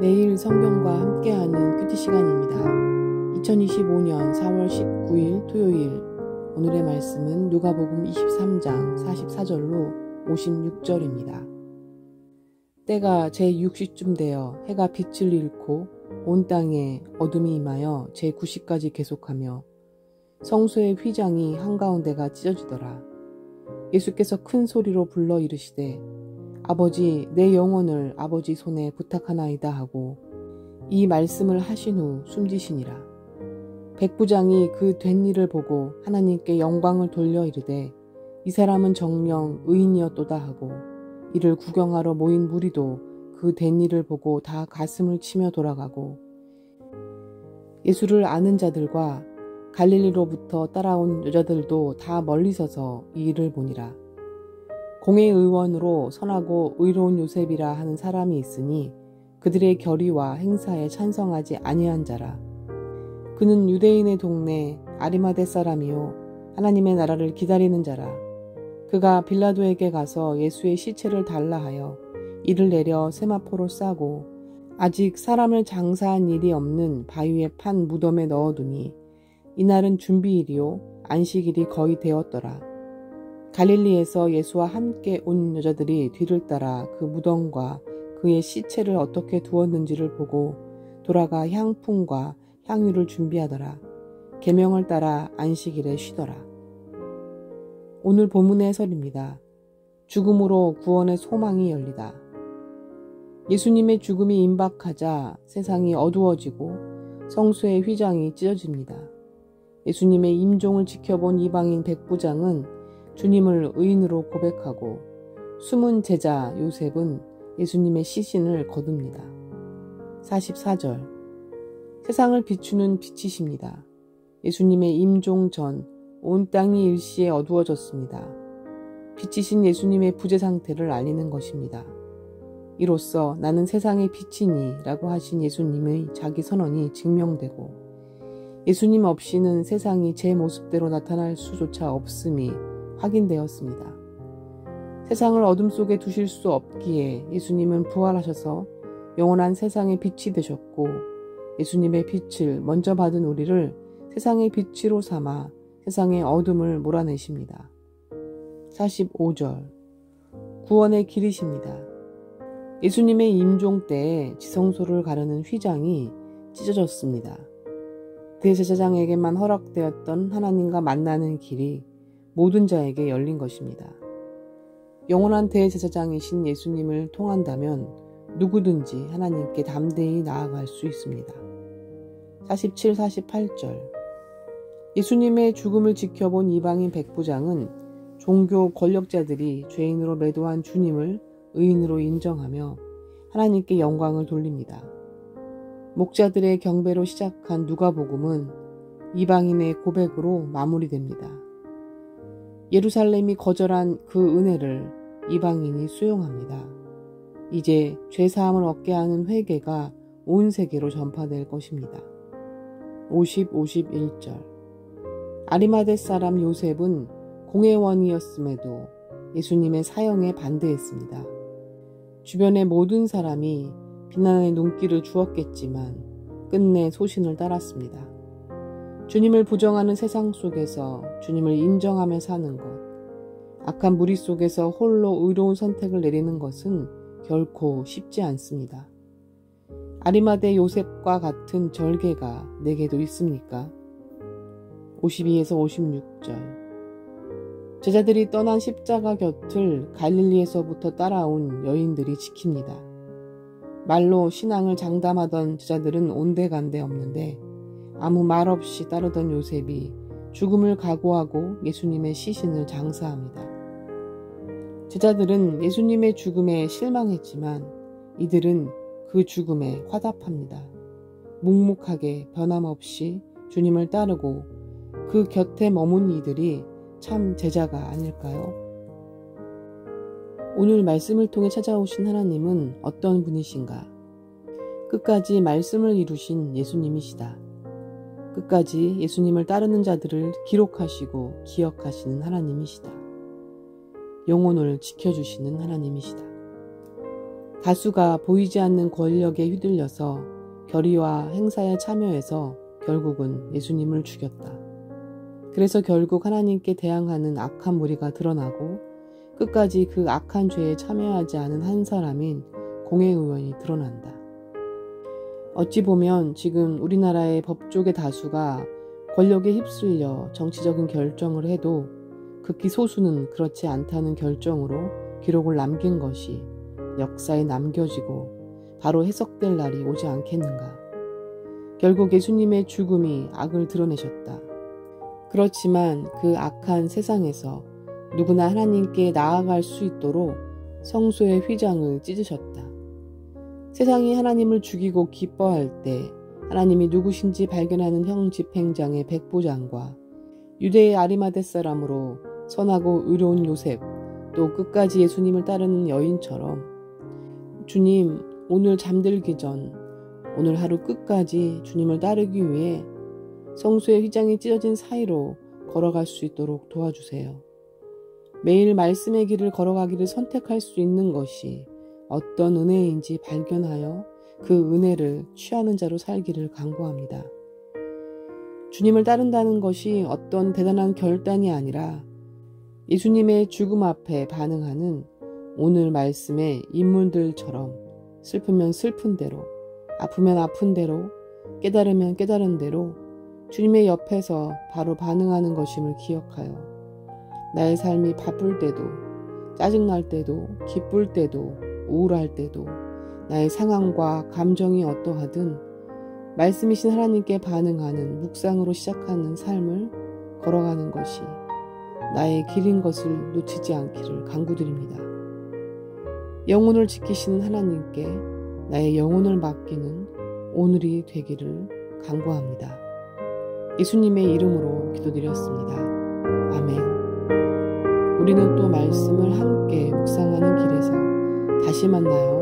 매일 성경과 함께하는 큐티 시간입니다. 2025년 4월 19일 토요일, 오늘의 말씀은 누가복음 23장 44절로 56절입니다. 때가 제6시쯤 되어 해가 빛을 잃고 온 땅에 어둠이 임하여 제9시까지 계속하며 성소의 휘장이 한가운데가 찢어지더라. 예수께서 큰 소리로 불러 이르시되 아버지, 내 영혼을 아버지 손에 부탁하나이다 하고 이 말씀을 하신 후 숨지시니라. 백부장이 그 된 일을 보고 하나님께 영광을 돌려 이르되 이 사람은 정녕 의인이었도다 하고 이를 구경하러 모인 무리도 그 된 일을 보고 다 가슴을 치며 돌아가고 예수를 아는 자들과 갈릴리로부터 따라온 여자들도 다 멀리 서서 이 일을 보니라. 공회의원으로 선하고 의로운 요셉이라 하는 사람이 있으니 그들의 결의와 행사에 찬성하지 아니한 자라. 그는 유대인의 동네 아리마대 사람이요 하나님의 나라를 기다리는 자라. 그가 빌라도에게 가서 예수의 시체를 달라 하여 이를 내려 세마포로 싸고 아직 사람을 장사한 일이 없는 바위에 판 무덤에 넣어두니 이날은 준비일이요 안식일이 거의 되었더라. 갈릴리에서 예수와 함께 온 여자들이 뒤를 따라 그 무덤과 그의 시체를 어떻게 두었는지를 보고 돌아가 향품과 향유를 준비하더라. 계명을 따라 안식일에 쉬더라. 오늘 본문의 해설입니다. 죽음으로 구원의 소망이 열리다. 예수님의 죽음이 임박하자 세상이 어두워지고 성소의 휘장이 찢어집니다. 예수님의 임종을 지켜본 이방인 백부장은 주님을 의인으로 고백하고 숨은 제자 요셉은 예수님의 시신을 거둡니다. 44절 세상을 비추는 빛이십니다. 예수님의 임종 전 온 땅이 일시에 어두워졌습니다. 빛이신 예수님의 부재 상태를 알리는 것입니다. 이로써 나는 세상의 빛이니 라고 하신 예수님의 자기 선언이 증명되고 예수님 없이는 세상이 제 모습대로 나타날 수조차 없음이 확인되었습니다. 세상을 어둠 속에 두실 수 없기에 예수님은 부활하셔서 영원한 세상의 빛이 되셨고 예수님의 빛을 먼저 받은 우리를 세상의 빛으로 삼아 세상의 어둠을 몰아내십니다. 45절 구원의 길이십니다. 예수님의 임종 때에 지성소를 가르는 휘장이 찢어졌습니다. 대제사장에게만 허락되었던 하나님과 만나는 길이 모든 자에게 열린 것입니다. 영원한 대제사장이신 예수님을 통한다면 누구든지 하나님께 담대히 나아갈 수 있습니다. 47, 48절 예수님의 죽음을 지켜본 이방인 백부장은 종교 권력자들이 죄인으로 매도한 주님을 의인으로 인정하며 하나님께 영광을 돌립니다. 목자들의 경배로 시작한 누가복음은 이방인의 고백으로 마무리됩니다. 예루살렘이 거절한 그 은혜를 이방인이 수용합니다. 이제 죄사함을 얻게 하는 회개가 온 세계로 전파될 것입니다. 50, 51절 아리마대 사람 요셉은 공회원이었음에도 예수님의 사형에 반대했습니다. 주변의 모든 사람이 비난의 눈길을 주었겠지만 끝내 소신을 따랐습니다. 주님을 부정하는 세상 속에서 주님을 인정하며 사는 것, 악한 무리 속에서 홀로 의로운 선택을 내리는 것은 결코 쉽지 않습니다. 아리마대 요셉과 같은 절개가 내게도 있습니까? 52에서 56절 제자들이 떠난 십자가 곁을 갈릴리에서부터 따라온 여인들이 지킵니다. 말로 신앙을 장담하던 제자들은 온데간데 없는데 아무 말 없이 따르던 요셉이 죽음을 각오하고 예수님의 시신을 장사합니다. 제자들은 예수님의 죽음에 실망했지만 이들은 그 죽음에 화답합니다. 묵묵하게 변함없이 주님을 따르고 그 곁에 머문 이들이 참 제자가 아닐까요? 오늘 말씀을 통해 찾아오신 하나님은 어떤 분이신가? 끝까지 말씀을 이루신 예수님이시다. 끝까지 예수님을 따르는 자들을 기록하시고 기억하시는 하나님이시다. 영혼을 지켜주시는 하나님이시다. 다수가 보이지 않는 권력에 휘둘려서 결의와 행사에 참여해서 결국은 예수님을 죽였다. 그래서 결국 하나님께 대항하는 악한 무리가 드러나고 끝까지 그 악한 죄에 참여하지 않은 한 사람인 공회의원이 드러난다. 어찌 보면 지금 우리나라의 법조계 다수가 권력에 휩쓸려 정치적인 결정을 해도 극히 소수는 그렇지 않다는 결정으로 기록을 남긴 것이 역사에 남겨지고 바로 해석될 날이 오지 않겠는가. 결국 예수님의 죽음이 악을 드러내셨다. 그렇지만 그 악한 세상에서 누구나 하나님께 나아갈 수 있도록 성소의 휘장을 찢으셨다. 세상이 하나님을 죽이고 기뻐할 때 하나님이 누구신지 발견하는 형 집행장의 백부장과 유대의 아리마대 사람으로 선하고 의로운 요셉, 또 끝까지 예수님을 따르는 여인처럼 주님, 오늘 잠들기 전 오늘 하루 끝까지 주님을 따르기 위해 성소의 휘장이 찢어진 사이로 걸어갈 수 있도록 도와주세요. 매일 말씀의 길을 걸어가기를 선택할 수 있는 것이 어떤 은혜인지 발견하여 그 은혜를 취하는 자로 살기를 간구합니다. 주님을 따른다는 것이 어떤 대단한 결단이 아니라 예수님의 죽음 앞에 반응하는 오늘 말씀의 인물들처럼 슬프면 슬픈 대로, 아프면 아픈 대로, 깨달으면 깨달은 대로 주님의 옆에서 바로 반응하는 것임을 기억하여 나의 삶이 바쁠 때도, 짜증날 때도, 기쁠 때도, 우울할 때도 나의 상황과 감정이 어떠하든 말씀이신 하나님께 반응하는 묵상으로 시작하는 삶을 걸어가는 것이 나의 길인 것을 놓치지 않기를 간구드립니다. 영혼을 지키시는 하나님께 나의 영혼을 맡기는 오늘이 되기를 간구합니다. 예수님의 이름으로 기도드렸습니다. 아멘. 우리는 또 말씀을 함께 묵상하는 길에서 다시 만나요.